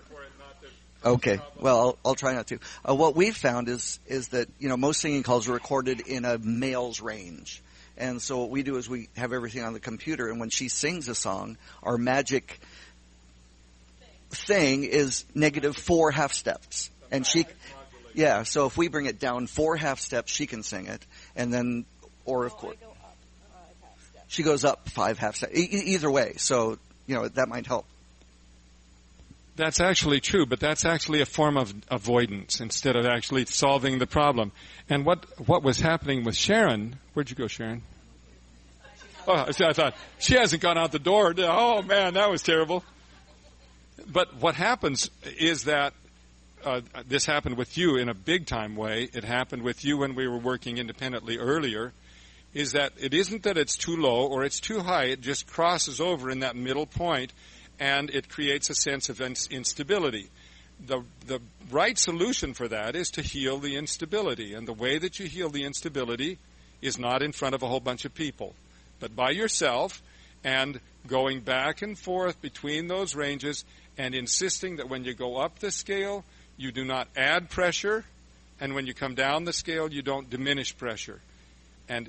okay. Well, I'll try not to. What we've found is that most singing calls are recorded in a male's range, and so what we do is we have everything on the computer, and when she sings a song, our magic thing is -4 half steps, and she. Yeah, so if we bring it down 4 half steps, she can sing it, and then, or of course, she goes up 5 half steps. Either way, so that might help. That's actually true, but that's actually a form of avoidance instead of actually solving the problem. And what was happening with Sharon? Where'd you go, Sharon? Oh, I thought she hasn't gone out the door. Oh man, that was terrible. But what happens is that. This happened with you in a big-time way. It happened with you when we were working independently earlier, is that it isn't that it's too low or it's too high. It just crosses over in that middle point, and it creates a sense of instability. The right solution for that is to heal the instability, and the way that you heal the instability is not in front of a whole bunch of people, but by yourself and going back and forth between those ranges and insisting that when you go up the scale, you do not add pressure, and when you come down the scale, you don't diminish pressure. And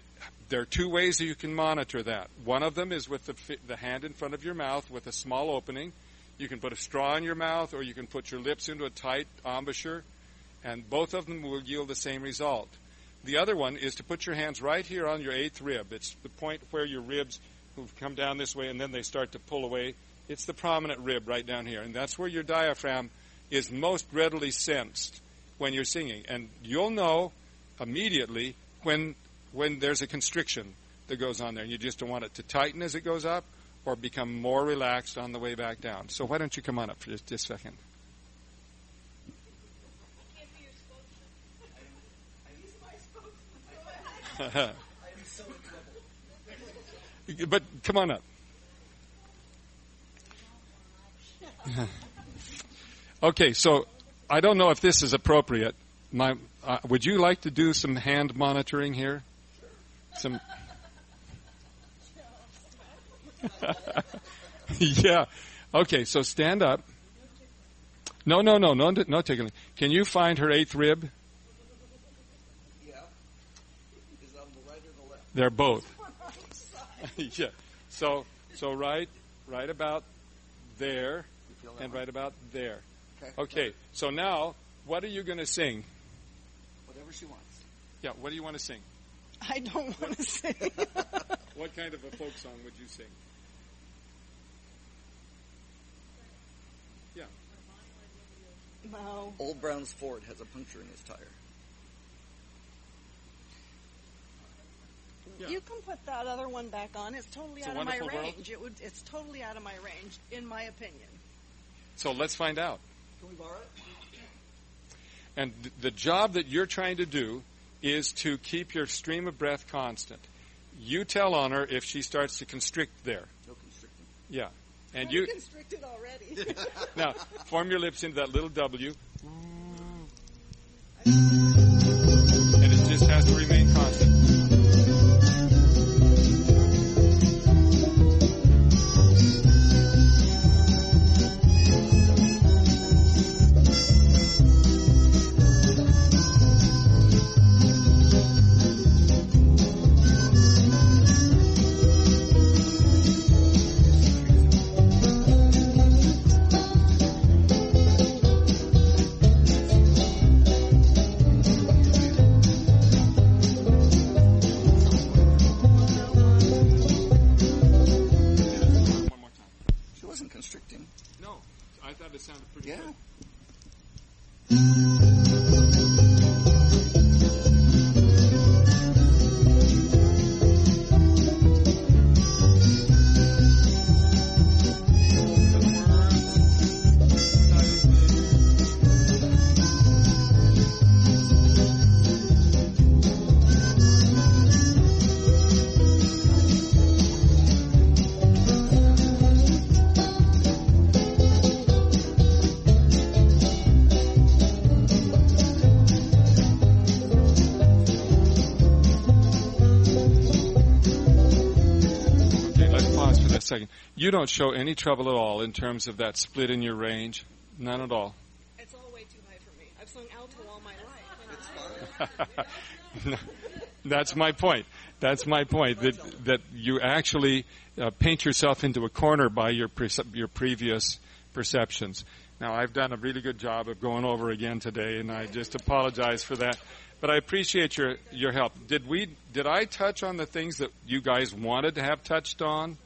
there are 2 ways that you can monitor that. One of them is with the hand in front of your mouth with a small opening. You can put a straw in your mouth, or you can put your lips into a tight embouchure, and both of them will yield the same result. The other one is to put your hands right here on your 8th rib. It's the point where your ribs have come down this way, and then they start to pull away. It's the prominent rib right down here, and that's where your diaphragm is most readily sensed when you're singing. And you'll know immediately when there's a constriction that goes on there. And you just don't want it to tighten as it goes up or become more relaxed on the way back down. So why don't you come on up for just a second? But come on up. Okay, so I don't know if this is appropriate. Would you like to do some hand monitoring here? Some. Yeah. Okay, so stand up. No, tickling. Can you find her 8th rib? Yeah. Is that on the right or the left? They're both. Yeah. So right about there, and right about there. Okay, so now, what are you going to sing? Whatever she wants. Yeah, what do you want to sing? I don't want to sing. What kind of a folk song would you sing? Yeah. No. Old Brown's Ford has a puncture in his tire. Yeah. You can put that other one back on. It's totally out of my range. It's totally out of my range, in my opinion. So let's find out. Can we borrow it? And the job that you're trying to do is to keep your stream of breath constant. You tell on her if she starts to constrict there. No constricting. Yeah. And I'm constricted already. Now, form your lips into that little W. And it just has to remain constant. Second. You don't show any trouble at all in terms of that split in your range? None at all? It's all way too high for me. I've sung alto all my life. No, that's my point. That's my point, that you actually paint yourself into a corner by your previous perceptions. Now, I've done a really good job of going over again today, and I just apologize for that. But I appreciate your help. Did I touch on the things that you guys wanted to have touched on?